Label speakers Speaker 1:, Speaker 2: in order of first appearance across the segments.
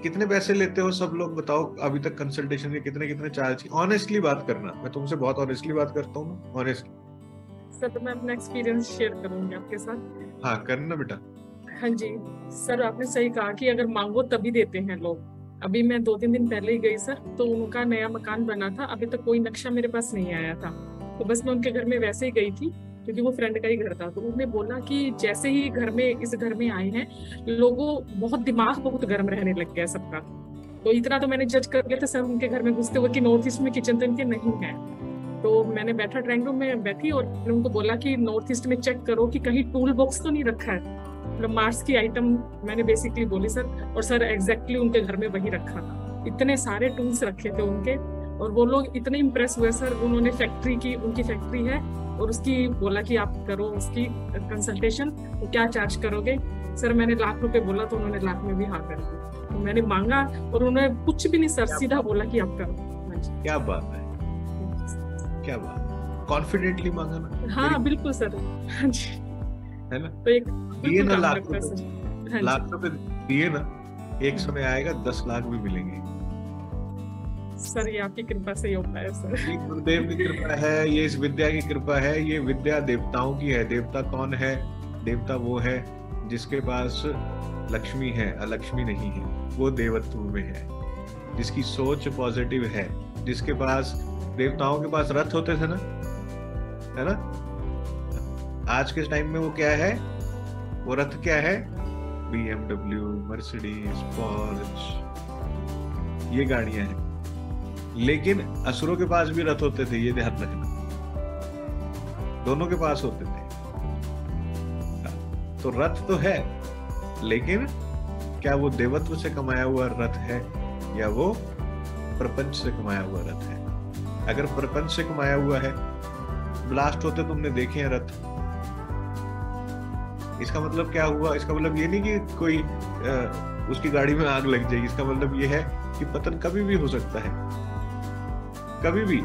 Speaker 1: कितने पैसे लेते हो सब लोग बताओ, अभी तक कंसल्टेशन के कितने कितने चार्ज? ऑनेस्टली बात करना, मैं तुमसे बहुत ऑनेस्टली बात करता हूँ, ऑनेस्टली।
Speaker 2: सर तो मैं अपना एक्सपीरियंस शेयर करूंगी आपके साथ।
Speaker 1: हाँ करना बेटा।
Speaker 2: हाँ जी। सर आपने सही कहा कि अगर मांगो तभी देते हैं लोग। अभी मैं 2-3 दिन पहले ही गई सर, तो उनका नया मकान बना था, अभी तक कोई नक्शा मेरे पास नहीं आया था। तो बस मैं उनके घर में वैसे ही गई थी, क्योंकि वो फ्रेंड का ही घर था। तो उन्होंने बोला कि जैसे ही घर में इस घर में आए हैं, लोगों बहुत दिमाग बहुत गर्म रहने लग गया सबका। तो इतना तो मैंने जज कर लिया था सर उनके घर में घुसते हुए कि नॉर्थ ईस्ट में किचन तो इनके नहीं है। तो मैंने बैठा ड्राइंग रूम में बैठी और मैंने उनको बोला कि नॉर्थ ईस्ट में चेक करो कि कहीं टूल बॉक्स तो नहीं रखा है, मतलब मार्स की आइटम मैंने बेसिकली बोली सर। और सर एग्जैक्टली उनके घर में वही रखा था, इतने सारे टूल्स रखे थे उनके। और वो लोग इतने इम्प्रेस हुए सर, उन्होंने फैक्ट्री की, उनकी फैक्ट्री है, और उसकी बोला कि आप करो उसकी कंसल्टेशन, तो क्या चार्ज करोगे? सर मैंने ₹1,00,000 बोला तो उन्होंने लाख में भी हाँ कर दी। तो मैंने मांगा और उन्होंने कुछ भी नहीं सर, सीधा बोला कि आप करो। हाँ जी।
Speaker 1: क्या बात है, क्या बात, कॉन्फिडेंटली मांगा ना।
Speaker 2: हाँ बिल्कुल सर। हाँ जी।
Speaker 1: है ना?
Speaker 2: तो एक
Speaker 1: दिए
Speaker 2: बिल्कुल
Speaker 1: ना
Speaker 2: काम
Speaker 1: लाख
Speaker 2: करता है
Speaker 1: रुपए,
Speaker 2: सर। हाँ जी।
Speaker 1: लाख रुपए दिए ना, एक समय आएगा 10 लाख भी मिलेंगे।
Speaker 2: सर ये आपकी कृपा से ही हो पाया सर।
Speaker 1: ये गुरुदेव की कृपा है, ये इस विद्या की कृपा है, ये विद्या देवताओं की है। देवता कौन है? देवता वो है जिसके पास लक्ष्मी है, अलक्ष्मी नहीं है, वो देवत्व में है, जिसकी सोच पॉजिटिव है, जिसके पास, देवताओं के पास रथ होते थे ना, है ना? आज के टाइम में वो क्या है? वो रथ क्या है? BMW, मर्सिडीज, पोर्श, ये गाड़ियां हैं। लेकिन असुरों के पास भी रथ होते थे, ये ध्यान रखना, दोनों के पास होते थे। तो रथ तो है, लेकिन क्या वो देवत्व से कमाया हुआ रथ है या वो प्रपंच से कमाया हुआ रथ है? अगर प्रपंच से कमाया हुआ है, ब्लास्ट होते तुमने देखे हैं रथ, इसका मतलब क्या हुआ? इसका मतलब ये नहीं कि कोई उसकी गाड़ी में आग लग जाएगी, इसका मतलब ये है कि पतन कभी भी हो सकता है, कभी भी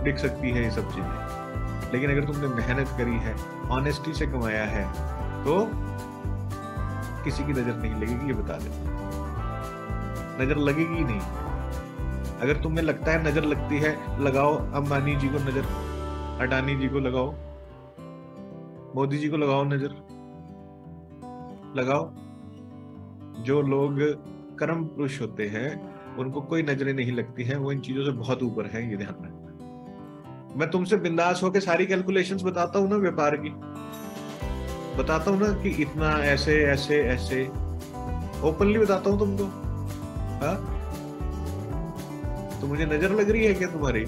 Speaker 1: दिख सकती है ये सब चीजें। लेकिन अगर तुमने मेहनत करी है, ऑनेस्टी से कमाया है, तो किसी की नजर नहीं लगेगी, ये बता दे। नजर लगेगी ही नहीं। अगर तुम्हें लगता है नजर लगती है, लगाओ अंबानी जी को नजर, अडानी जी को लगाओ, मोदी जी को लगाओ नजर, लगाओ। जो लोग कर्म पुरुष होते हैं उनको कोई नजरें नहीं लगती हैं, वो इन चीजों से बहुत ऊपर है, ये ध्यान रखना। मैं तुमसे बिंदास होके सारी कैलकुलेशंस बताता हूँ ना, व्यापार की बताता हूँ ना, कि इतना ऐसे ऐसे ऐसे ओपनली बताता हूँ तुमको। हाँ, तो मुझे नजर लग रही है क्या तुम्हारी?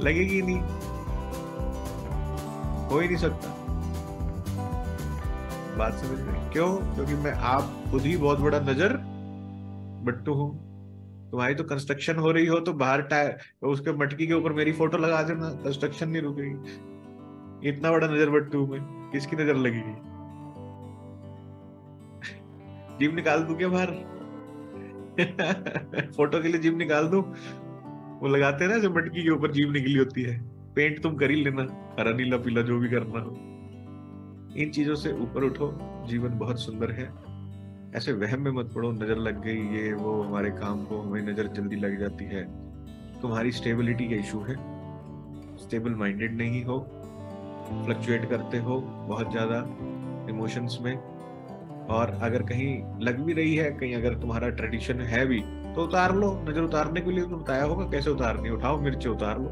Speaker 1: लगेगी नहीं, हो ही नहीं सकता। बात समझ में? क्यों? क्योंकि मैं आप खुद ही बहुत बड़ा नजर बट्टू हूँ। तुम्हारी तो कंस्ट्रक्शन हो रही हो तो बाहर टायर उसके मटकी के ऊपर मेरी फोटो लगा देना, कंस्ट्रक्शन नहीं रुकेगी। इतना बड़ा नजर बट्टू मैं, किसकी नजर लगेगी? जिम निकाल दूं क्या बाहर? फोटो के लिए जिम निकाल दूं? वो लगाते हैं ना, जो मटकी के ऊपर जिम निकली होती है। पेंट तुम कर ही लेना, हरा नीला पीला जो भी करना हो। इन चीजों से ऊपर उठो, जीवन बहुत सुंदर है। ऐसे वहम में मत पड़ो, नजर लग गई ये वो, हमारे काम को हमें नजर जल्दी लग जाती है। तुम्हारी स्टेबिलिटी का इशू है, स्टेबल माइंडेड नहीं हो, फ्लक्चुएट करते हो बहुत ज्यादा इमोशंस में। और अगर कहीं लग भी रही है, कहीं अगर तुम्हारा ट्रेडिशन है भी, तो उतार लो। नजर उतारने के लिए तो बताया होगा कैसे उतारनी, उठाओ मिर्चे उतार लो,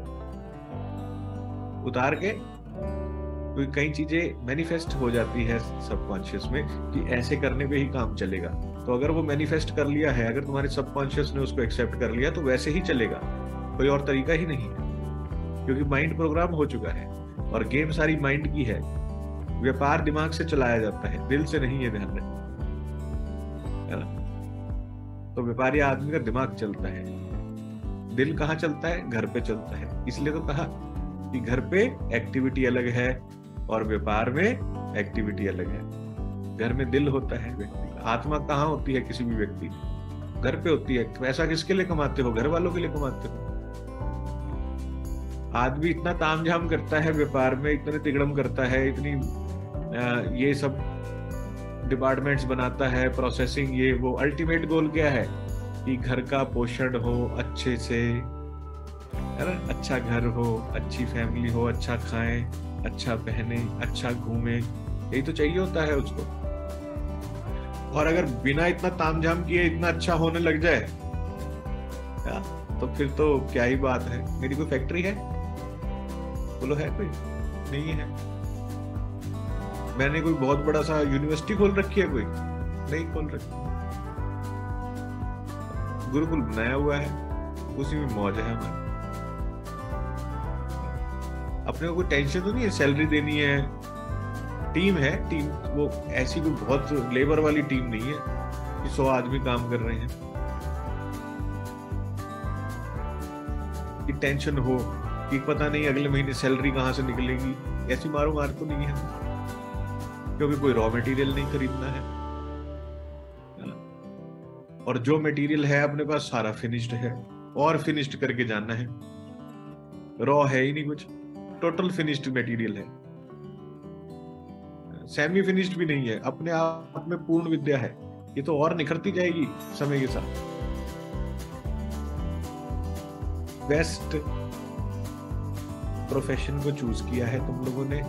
Speaker 1: उतार के। क्योंकि कई चीजें मैनिफेस्ट हो जाती है सबकॉन्शियस में कि ऐसे करने पे ही काम चलेगा। तो अगर वो मैनिफेस्ट कर लिया है, अगर तुम्हारे सबकॉन्शियस ने उसको एक्सेप्ट कर लिया, तो वैसे ही चलेगा, कोई और तरीका ही नहीं है। क्योंकि माइंड प्रोग्राम हो चुका है और गेम सारी माइंड की है। व्यापार दिमाग से चलाया जाता है, दिल से नहीं है, ध्यान रखना, है ना? तो व्यापारी आदमी का दिमाग चलता है, दिल कहाँ चलता है? घर पे चलता है। इसलिए तो कहा कि घर पे एक्टिविटी अलग है और व्यापार में एक्टिविटी अलग है। घर में दिल होता है व्यक्ति का, आत्मा कहाँ होती है किसी भी व्यक्ति की? घर पे होती है। पैसा किसके लिए कमाते हो? घर वालों के लिए कमाते हो। आदमी इतना तामझाम करता है व्यापार में, इतने तिगड़म करता है, इतनी ये सब डिपार्टमेंट्स बनाता है, प्रोसेसिंग, ये वो। अल्टीमेट गोल क्या है कि घर का पोषण हो अच्छे से, है ना, अच्छा घर हो, अच्छी फैमिली हो, अच्छा खाएं, अच्छा पहने, अच्छा घूमे, यही तो चाहिए होता है उसको। और अगर बिना इतना तामझाम किए इतना अच्छा होने लग जाए तो फिर तो क्या ही बात है। मेरी कोई फैक्ट्री है? बोलो, है कोई? नहीं है। मैंने कोई बहुत बड़ा सा यूनिवर्सिटी खोल रखी है? कोई नहीं खोल रखी। गुरुकुल बनाया हुआ है, उसी में मौज है हमारी। अपने को कोई टेंशन तो नहीं है, सैलरी देनी है। टीम है, टीम वो ऐसी कोई बहुत लेबर वाली टीम नहीं है कि 100 आदमी काम कर रहे हैं कि टेंशन हो कि पता नहीं अगले महीने सैलरी कहां से निकलेगी। ऐसी मारो मार तो नहीं है, क्योंकि कोई रॉ मटेरियल नहीं खरीदना है। और जो मटेरियल है अपने पास सारा फिनिश्ड है, और फिनिश्ड करके जाना है। रॉ है ही नहीं कुछ, टोटल फिनिश्ड मटेरियल है, सेमी फिनिश्ड भी नहीं है। अपने आप में पूर्ण विद्या है। ये तो और निखरती जाएगी समय के साथ। बेस्ट प्रोफेशन को चूज किया है तुम लोगों ने।